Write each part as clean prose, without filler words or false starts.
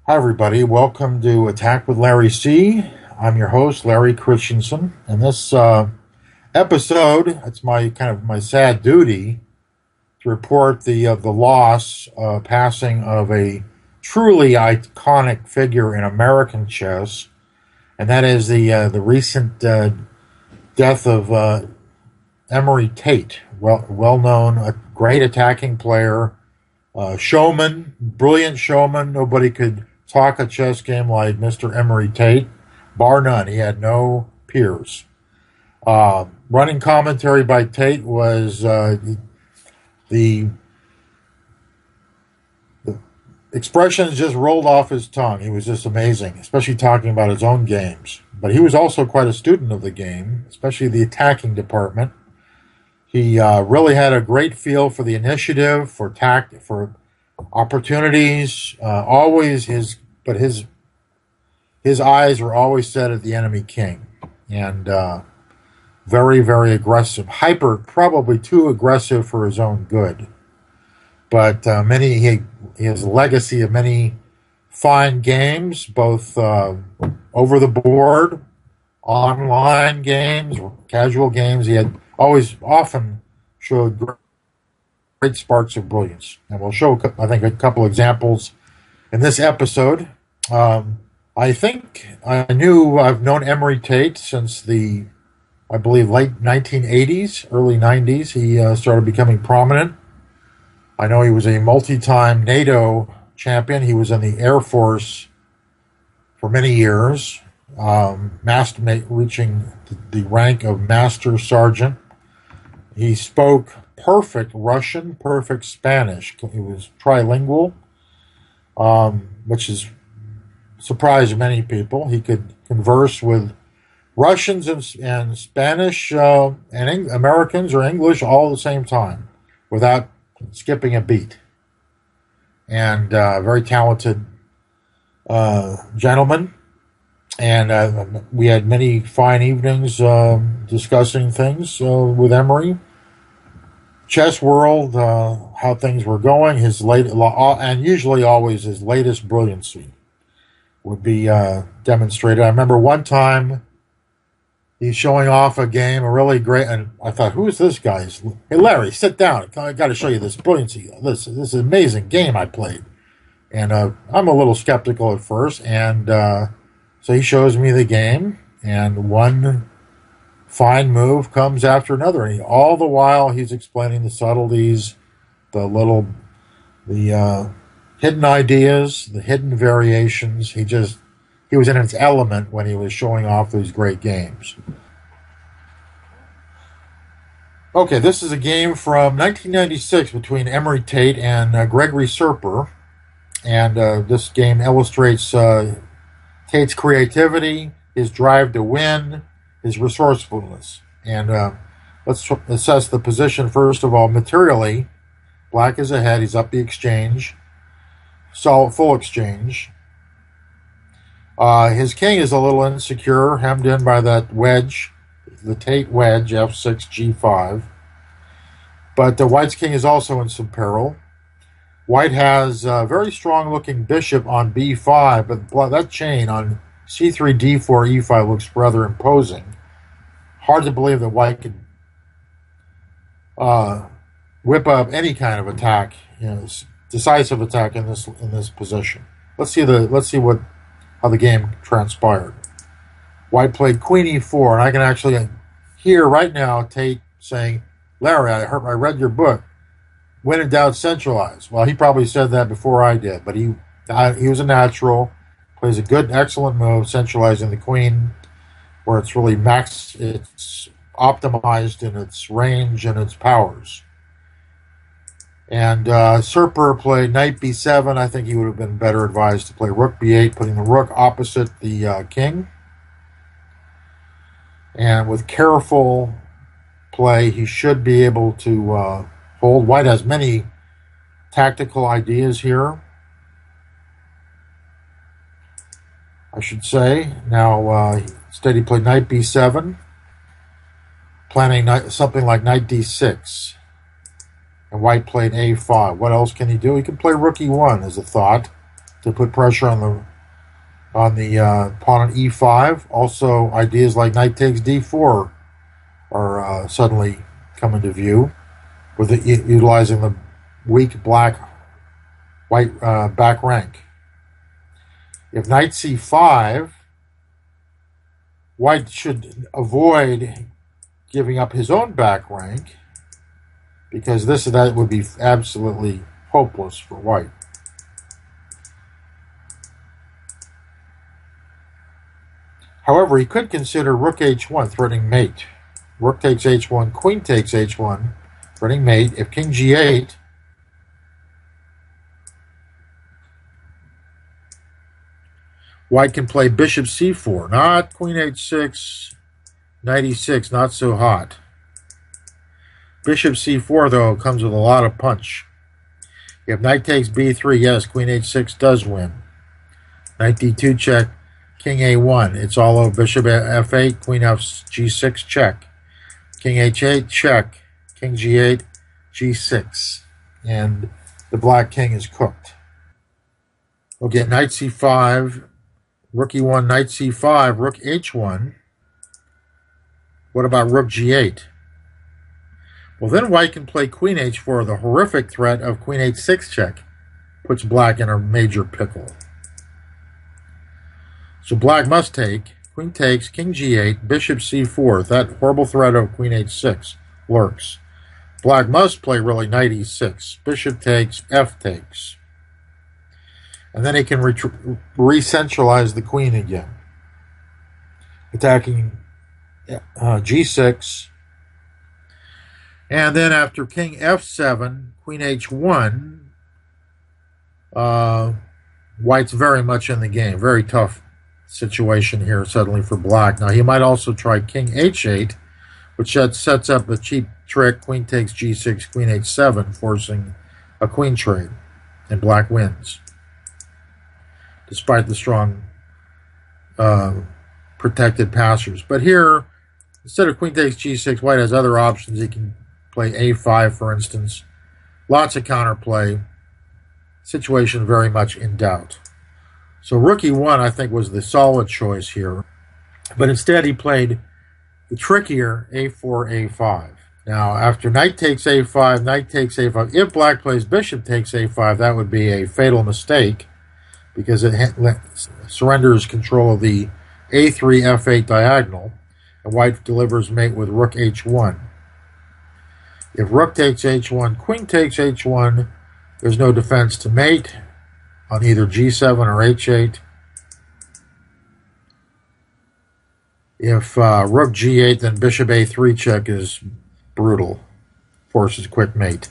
Hi, everybody. Welcome to Attack with Larry C. I'm your host, Larry Christensen. In this episode, it's my sad duty to report the loss, passing of a truly iconic figure in American chess, and that is the recent death of Emory Tate, well known, a great attacking player, showman, brilliant showman. Nobody could talk a chess game like Mr. Emory Tate, bar none. He had no peers. Running commentary by Tate was the expressions just rolled off his tongue. He was just amazing, especially talking about his own games. But he was also quite a student of the game, especially the attacking department. He really had a great feel for the initiative, for opportunities. His eyes were always set at the enemy king, and very, very aggressive, probably too aggressive for his own good. But he has a legacy of many fine games, both over the board, online games, casual games. He had often showed great sparks of brilliance. And we'll show, I think, a couple examples in this episode. I've known Emory Tate since I believe, late 1980s, early 90s. He started becoming prominent. I know he was a multi-time NATO champion. He was in the Air Force for many years, reaching the rank of Master Sergeant. He spoke perfect Russian, perfect Spanish. He was trilingual, which has surprised many people. He could converse with Russians and Spanish and Americans or English all at the same time without skipping a beat. And very talented gentleman. And we had many fine evenings discussing things with Emory. Chess world, how things were going, and usually always his latest brilliancy would be demonstrated. I remember one time he's showing off a game, a really great, and I thought, who is this guy? Hey, Larry, sit down. I got to show you this brilliancy. This amazing game I played. And I'm a little skeptical at first, and so he shows me the game, and one fine move comes after another, and all the while he's explaining the subtleties, the hidden ideas, the hidden variations. He was in his element when he was showing off these great games. Okay, this is a game from 1996 between Emory Tate and Gregory Serper, and this game illustrates Tate's creativity, his drive to win, his resourcefulness. And let's assess the position first of all. Materially, black is ahead. He's up the exchange, full exchange. His king is a little insecure, hemmed in by that wedge, the Tate wedge, f6, g5. But White's king is also in some peril. White has a very strong-looking bishop on b5, but that chain on c3, d4, e5 looks rather imposing. Hard to believe that White could whip up any kind of attack, decisive attack in this position. Let's see how the game transpired. White played queen e4, and I can actually hear right now Tate saying, "Larry, I read your book. When in doubt, centralize." Well, he probably said that before I did, but he was a natural. Plays a good, excellent move, centralizing the queen, where it's really it's optimized in its range and its powers. And Serper played knight b7. I think he would have been better advised to play rook b8, putting the rook opposite the king. And with careful play, he should be able to hold. White has many tactical ideas here, I should say. Now, instead he played knight b7, planning something like knight d6. And White played a5. What else can he do? He can play rook e1 as a thought to put pressure on the pawn on e5. Also, ideas like knight takes d4 are suddenly come into view, with utilizing the weak white back rank. If knight c5, white should avoid giving up his own back rank, because that would be absolutely hopeless for white. However, he could consider rook h1, threatening mate. Rook takes h1, queen takes h1, threatening mate. If king g8, white can play bishop c4, not queen h6, knight e6, not so hot. Bishop c4, though, comes with a lot of punch. If knight takes b3, yes, queen h6 does win. Knight d2 check, king a1. It's all over. Bishop f8, queen g6 check. King h8 check. King g8, g6. And the black king is cooked. We'll get knight c5, rook e1, knight c5, rook h1. What about rook g8? Well, then white can play queen h4. The horrific threat of queen h6 check puts black in a major pickle. So black must take. Queen takes, king g8, bishop c4. That horrible threat of queen h6 lurks. Black must play really knight e6. Bishop takes, f takes. And then he can re-centralize the queen again, attacking g6. And then after king f7, queen h1, white's very much in the game. Very tough situation here suddenly for black. Now he might also try king h8, which sets up a cheap trick. Queen takes g6, queen h7, forcing a queen trade, and black wins, despite the strong protected passers. But here, instead of queen takes g6, white has other options. He can play a5, for instance. Lots of counterplay. Situation very much in doubt. So rook e1, I think, was the solid choice here. But instead he played the trickier a4, a5. Now, after knight takes a5, knight takes a5, if black plays bishop takes a5, that would be a fatal mistake, because it surrenders control of the a3, f8 diagonal, and white delivers mate with rook h1. If rook takes h1, queen takes h1, there's no defense to mate on either g7 or h8. If rook g8, then bishop a3 check is brutal, forces quick mate.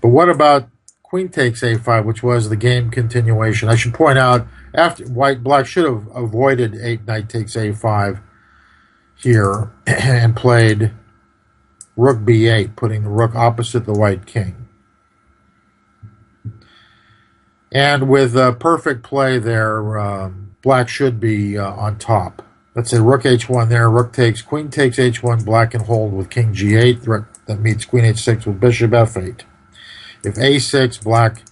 But what about queen takes a5, which was the game continuation? I should point out, after black should have avoided knight takes a5 here and played rook b8, putting the rook opposite the white king. And with perfect play there, black should be on top. Let's say rook h1 there, rook takes, queen takes h1, black can hold with king g8, threat that meets queen h6 with bishop f8. If a6, black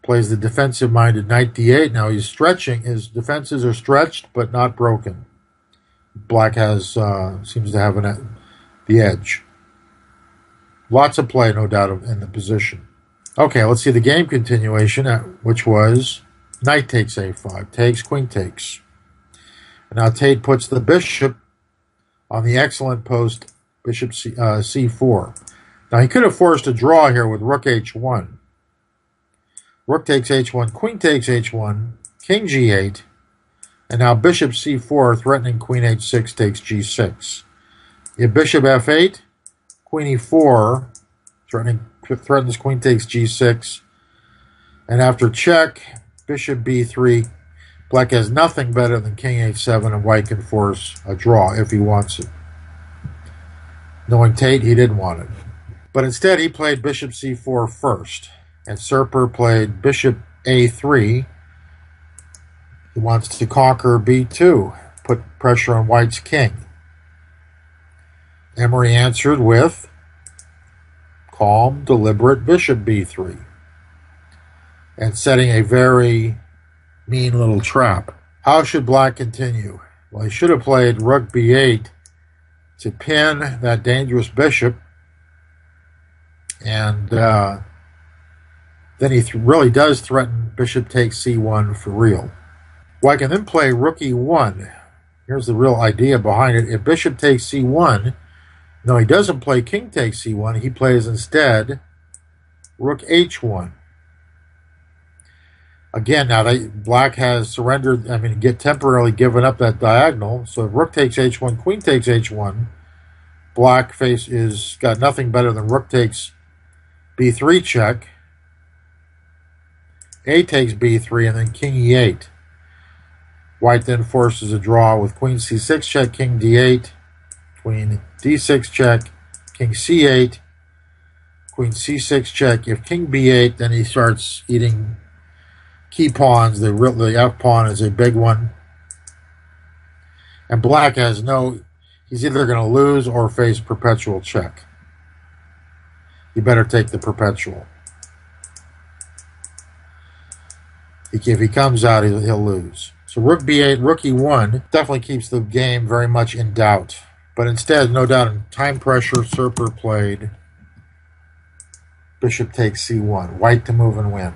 plays the defensive-minded knight d8. Now he's stretching, his defenses are stretched but not broken. Black has seems to have the edge. Lots of play, no doubt, in the position. Okay, let's see the game continuation, which was knight takes a5, takes, queen takes. And now Tate puts the bishop on the excellent post, bishop c4. Now he could have forced a draw here with rook h1. Rook takes h1, queen takes h1, king g8, and now bishop c4, threatening queen h6 takes g6. If bishop f8, queen e4, threatens queen takes g6, and after check, bishop b3, black has nothing better than king h7, and white can force a draw if he wants it. Knowing Tate, he didn't want it. But instead, he played bishop c4 first, and Serper played bishop a3. He wants to conquer b2, put pressure on white's king. Emory answered with calm, deliberate bishop b3. and setting a very mean little trap. How should black continue? Well, he should have played rook b8 to pin that dangerous bishop, and then he really does threaten bishop takes c1 for real. White can then play rook e1. Here's the real idea behind it. If bishop takes c1, no, he doesn't play king takes c1. He plays instead rook h1. Again, now black has surrendered, temporarily given up that diagonal. So if rook takes h1, queen takes h1, black is got nothing better than rook takes b3 check, a takes b3, and then king e8. White then forces a draw with queen c6 check, king d8, queen d6 check, king c8, queen c6 check. If king b8, then he starts eating key pawns. The f pawn is a big one. And black has he's either going to lose or face perpetual check. You better take the perpetual. If he comes out, he'll lose. So rook b8, rook e1 definitely keeps the game very much in doubt. But instead, no doubt in time pressure, Serper played bishop takes c1. White to move and win.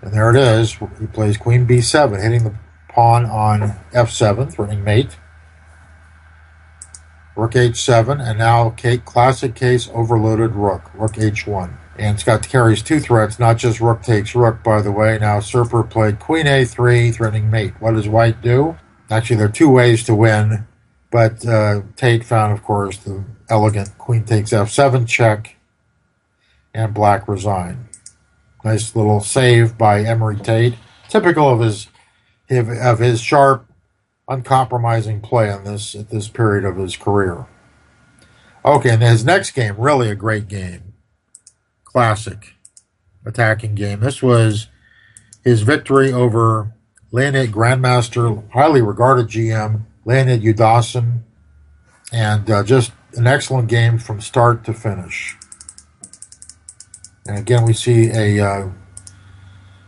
And there it is. He plays queen b7, hitting the pawn on f7, threatening mate. Rook h7, and now classic case overloaded rook h1. And Scott carries two threats, not just rook takes rook, by the way. Now Serper played queen a3, threatening mate. What does white do? Actually, there are two ways to win, but Tate found, of course, the elegant queen takes f7 check, and black resigned. Nice little save by Emory Tate, typical of his sharp, uncompromising play at this period of his career. Okay, and his next game, really a great game. Classic attacking game. This was his victory over Leonid Grandmaster, highly regarded GM, Leonid Yudasin, and just an excellent game from start to finish. And again, we see a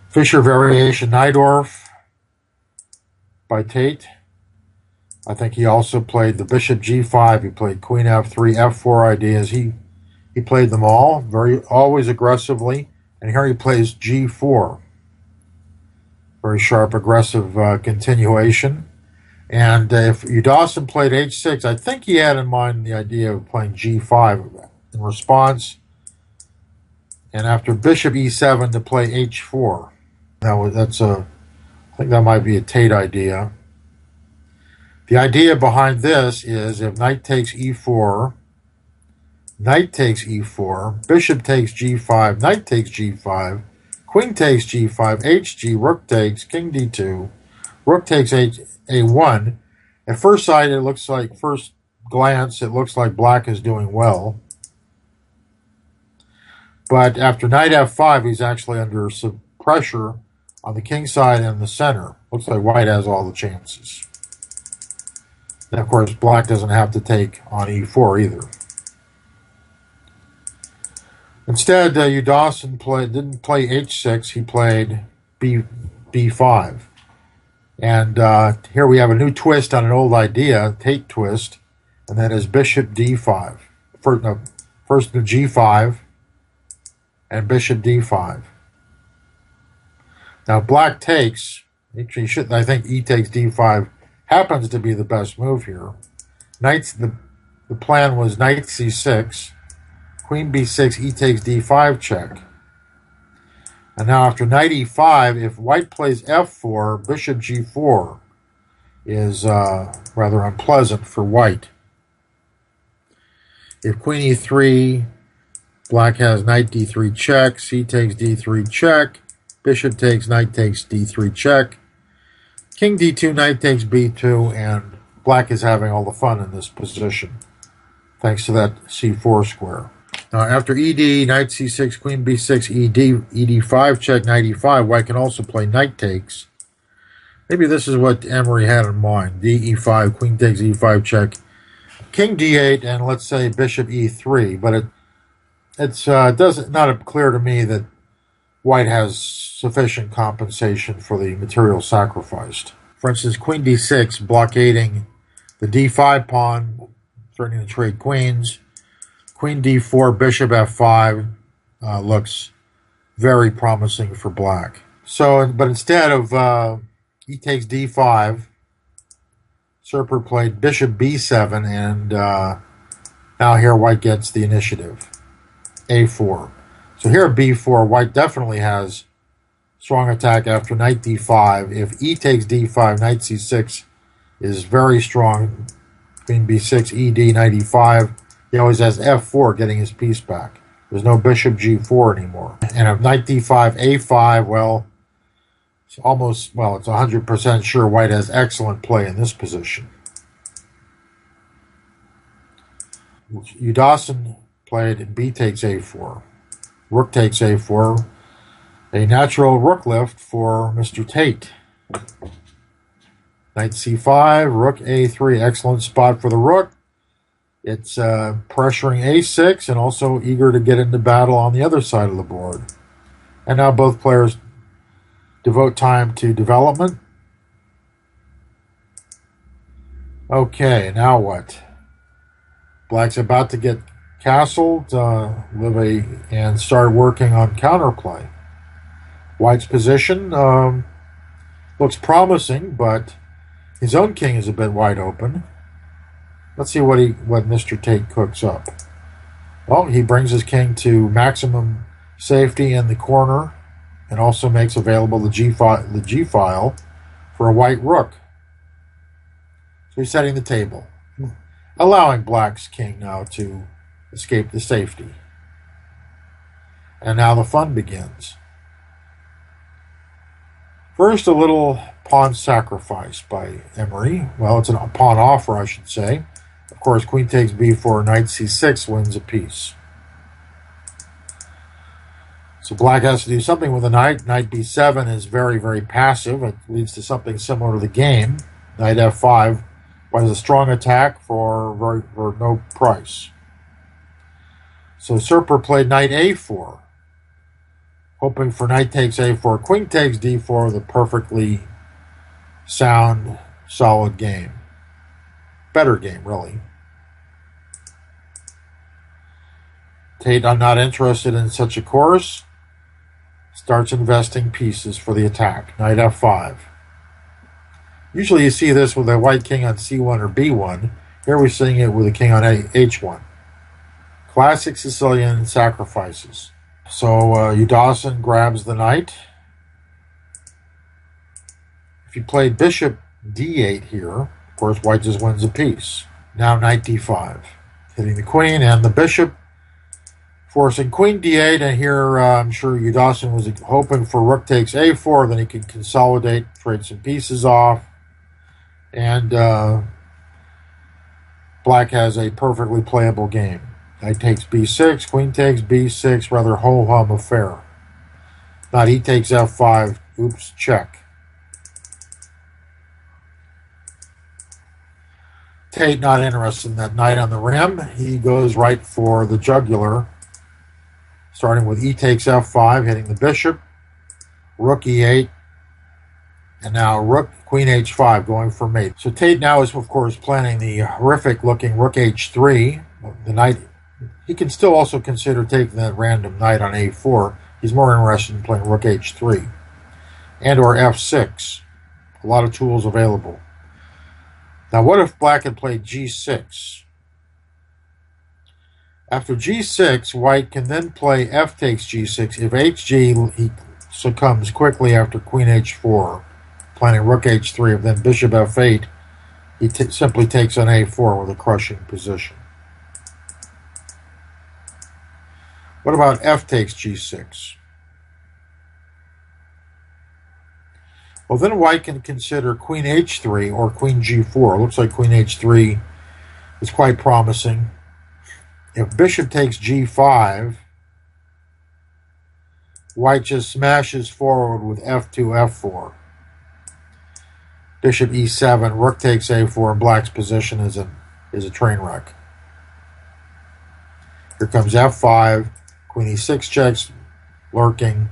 Fischer variation Najdorf by Tate. I think he also played the bishop g5. He played queen f3, f4 ideas. He played them all, always aggressively. And here he plays g4. Very sharp, aggressive continuation. And if Yudasin played h6, I think he had in mind the idea of playing g5 in response. And after bishop e7 to play h4. I think that might be a Tate idea. The idea behind this is if knight takes e4, knight takes e4, bishop takes g5, knight takes g5, queen takes g5, hg, rook takes, king d2, rook takes a1. At first glance, it looks like black is doing well. But after knight f5, he's actually under some pressure on the king side and the center. Looks like white has all the chances. And of course, black doesn't have to take on e4 either. Instead, Yudasin didn't play h6. He played b5. And here we have a new twist on an old idea, Tate twist, and that is bishop d5. First the g5 and bishop d5. Now black takes. I think e takes d5 happens to be the best move here. The plan was knight c6, queen b6, e takes d5 check. And now after knight e5, if white plays f4, bishop g4 is rather unpleasant for white. If queen e3, black has knight d3 check, c takes d3 check, bishop takes, knight takes d3 check, king d2, knight takes b2, and black is having all the fun in this position, thanks to that c4 square. Now, after ed, knight c6, queen b6, ed5 check, knight e5, white can also play knight takes. Maybe this is what Emory had in mind. d e5, queen takes e5 check, king d8, and let's say bishop e3. But it's not clear to me that white has sufficient compensation for the material sacrificed. For instance, queen d6 blockading the d5 pawn, threatening to trade queens. Queen d4, bishop f5 looks very promising for black. So, but instead of he takes d5, Serper played bishop b7, and now here white gets the initiative. a4. So here at b4, white definitely has strong attack after knight d5. If e takes d5, knight c6 is very strong. Queen b6, ed, knight e5. He always has f4 getting his piece back. There's no bishop g4 anymore. And if knight d5, a5, well, it's almost, well, it's 100% sure white has excellent play in this position. Udawson played b takes a4. Rook takes a4. A natural rook lift for Mr. Tate. Knight c5, rook a3, excellent spot for the rook. It's pressuring a6 and also eager to get into battle on the other side of the board. And now both players devote time to development. Okay, now what? Black's about to get castled, and start working on counterplay. White's position looks promising, but his own king is a bit wide open. Let's see what Mr. Tate cooks up. Well, he brings his king to maximum safety in the corner, and also makes available the G file for a white rook. So he's setting the table, allowing black's king now to escape the safety. And now the fun begins. First, a little pawn sacrifice by Emory. Well, it's a pawn offer, I should say. Of course, queen takes b4, knight c6 wins a piece. So black has to do something with the knight. Knight b7 is very, very passive. It leads to something similar to the game. Knight f5 was a strong attack for no price. So Serper played knight a4, hoping for knight takes a4, queen takes d4, the perfectly sound, solid game. Better game, really. Tate, I'm not interested in such a course. Starts investing pieces for the attack. Knight f5. Usually you see this with a white king on c1 or b1. Here we're seeing it with a king on h1. Classic Sicilian sacrifices. So Udawson grabs the knight. If you played bishop d8 here, of course white just wins a piece. Now knight d5. Hitting the queen and the bishop, forcing queen d8, and here I'm sure Udawson was hoping for rook takes a4, then he could consolidate, trade some pieces off, and black has a perfectly playable game. Knight takes b6, queen takes b6, rather ho-hum affair. Knight e takes f5, oops, check. Tate not interested in that knight on the rim. He goes right for the jugular, starting with e takes f5, hitting the bishop, rook e8, and now rook, queen h5, going for mate. So Tate now is, of course, planning the horrific-looking rook h3. The knight, he can still also consider taking that random knight on a4. He's more interested in playing rook h3 and or f6. A lot of tools available. Now, what if black had played g6? After g6, white can then play f takes g6. If hg, he succumbs quickly after queen h4, planning rook h3. If then bishop f8, he simply takes on a4 with a crushing position. What about f takes g6? Well, then white can consider queen h3 or queen g4. It looks like queen h3 is quite promising. If bishop takes g5, white just smashes forward with f2, f4. Bishop e7, rook takes a4, and black's position is a train wreck. Here comes f5, queen e6 checks, lurking,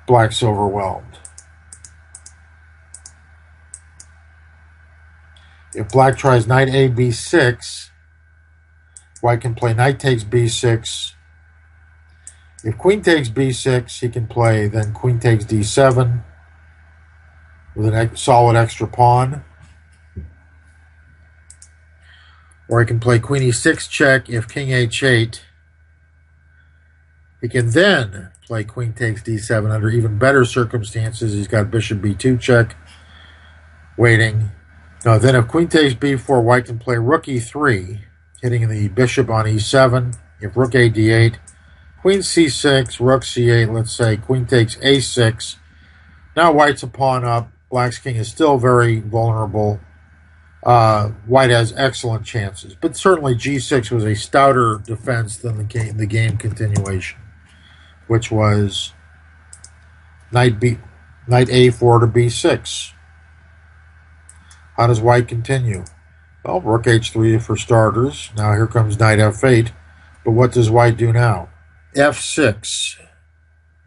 black's overwhelmed. If black tries knight a b6, white can play knight takes b6. If queen takes b6, he can play then queen takes d7 with a solid extra pawn. Or he can play queen e6 check. If king h8, he can then play queen takes d7 under even better circumstances. He's got bishop b2 check waiting. Now then if queen takes b4, white can play rook e3, hitting the bishop on e7. If rook a d8, queen c6, rook c8, let's say queen takes a6. Now white's a pawn up. Black's king is still very vulnerable. White has excellent chances, but certainly g6 was a stouter defense than the game continuation, which was knight a4 to b6. How does white continue? Well, rook h3 for starters. Now here comes knight f8, but what does white do now? f6.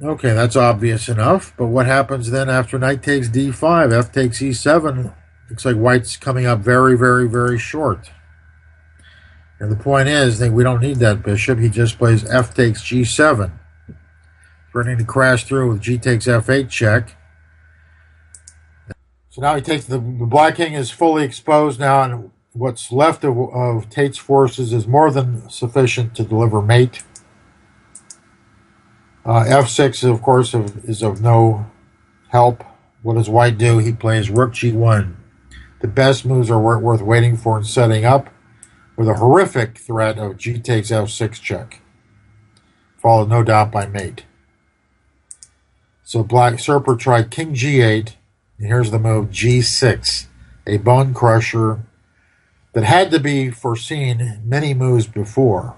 Okay, that's obvious enough, but what happens then after knight takes d5? F takes e7. Looks like white's coming up very, very, very short. And the point is that we don't need that bishop. He just plays f takes g7. Threatening to crash through with g takes f8 check. So now he takes the black king is fully exposed now, and what's left of Tate's forces is more than sufficient to deliver mate. f6, of course, is of no help. What does white do? He plays rook g1. The best moves are worth waiting for and setting up, with a horrific threat of g takes f6 check, followed no doubt by mate. So black Serper tried king g8, and here's the move g6, a bone crusher that had to be foreseen many moves before.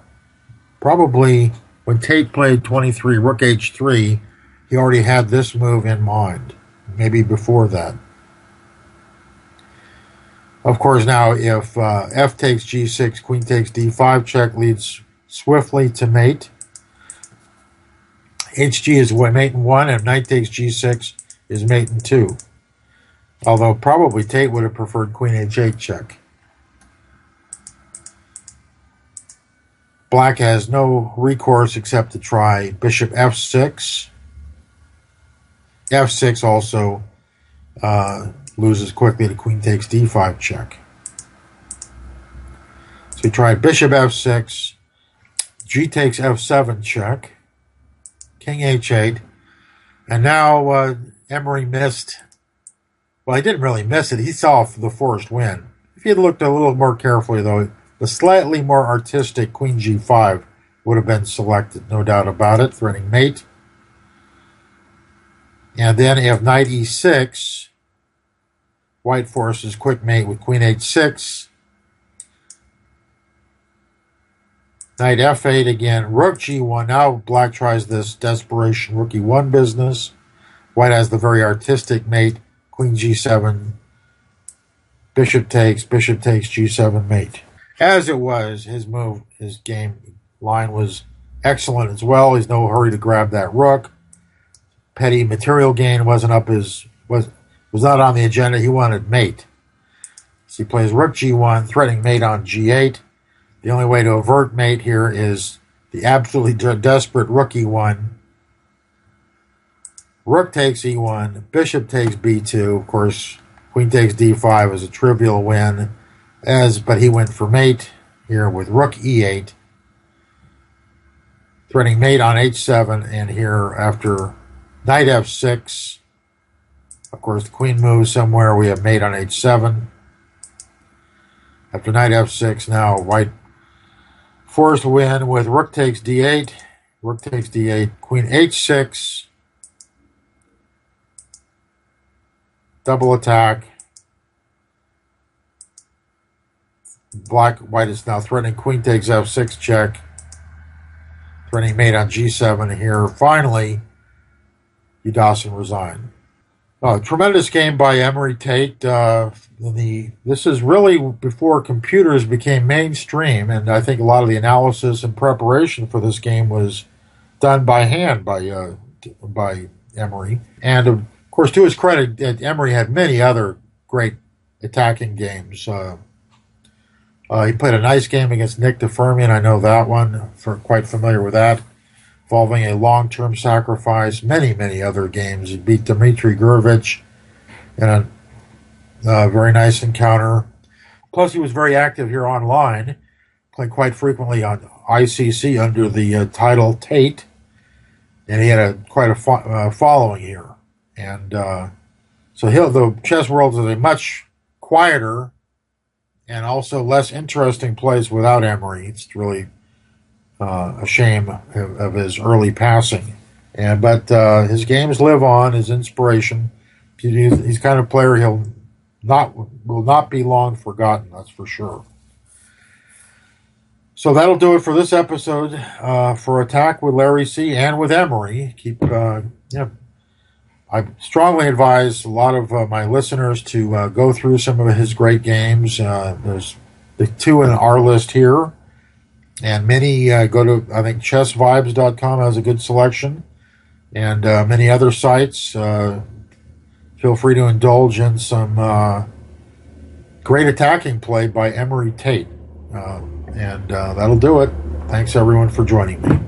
Probably when Tate played 23 rook h3, he already had this move in mind, maybe before that. Of course, now if f takes g6, queen takes d5 check leads swiftly to mate. hg is mate in 1, and knight takes g6 is mate in 2. Although probably Tate would have preferred queen h8 check. Black has no recourse except to try bishop f6. f6 also loses quickly to queen takes d5 check. So he tried bishop f6, g takes f7 check, king h8, and now Emory missed. Well, he didn't really miss it. He saw the forced win. If he had looked a little more carefully, though, the slightly more artistic queen g5 would have been selected, no doubt about it, threatening mate. And then if knight e6, white forces quick mate with queen h6. Knight f8 again, rook g1. Now black tries this desperation rook e1 business. White has the very artistic mate, queen g7, bishop takes g7 mate. As it was, his game line was excellent as well. He's no hurry to grab that rook. Petty material gain was not on the agenda. He wanted mate. So he plays rook g1, threatening mate on g8. The only way to avert mate here is the absolutely desperate rook e1. Rook takes e1, bishop takes b2. Of course, queen takes d5 is a trivial win, but he went for mate here with rook e8, threatening mate on h7, and here after knight f6, of course the queen moves somewhere, we have mate on h7. After knight f6, now white forced win with rook takes d8, queen h6, double attack. White is now threatening queen takes f6 check, threatening mate on g7 here. Finally, Udawson resigned. Tremendous game by Emory Tate. This is really before computers became mainstream, and I think a lot of the analysis and preparation for this game was done by hand by Emory. And of course, to his credit, Emory had many other great attacking games. He played a nice game against Nick DeFermian. I know that one. Quite familiar with that, involving a long-term sacrifice. Many, many other games. He beat Dmitry Gurevich in a very nice encounter. Plus, he was very active here online, playing quite frequently on ICC under the title Tate, and he had quite a following here. And so the chess world is a much quieter and also less interesting place without Emory. It's really a shame of his early passing. But his games live on, his inspiration. He's the kind of player will not be long forgotten, that's for sure. So that'll do it for this episode for Attack with LarryC and with Emory. I strongly advise a lot of my listeners to go through some of his great games. There's the two in our list here, and many go to, I think, chessvibes.com has a good selection, and many other sites. Feel free to indulge in some great attacking play by Emory Tate. And that'll do it. Thanks, everyone, for joining me.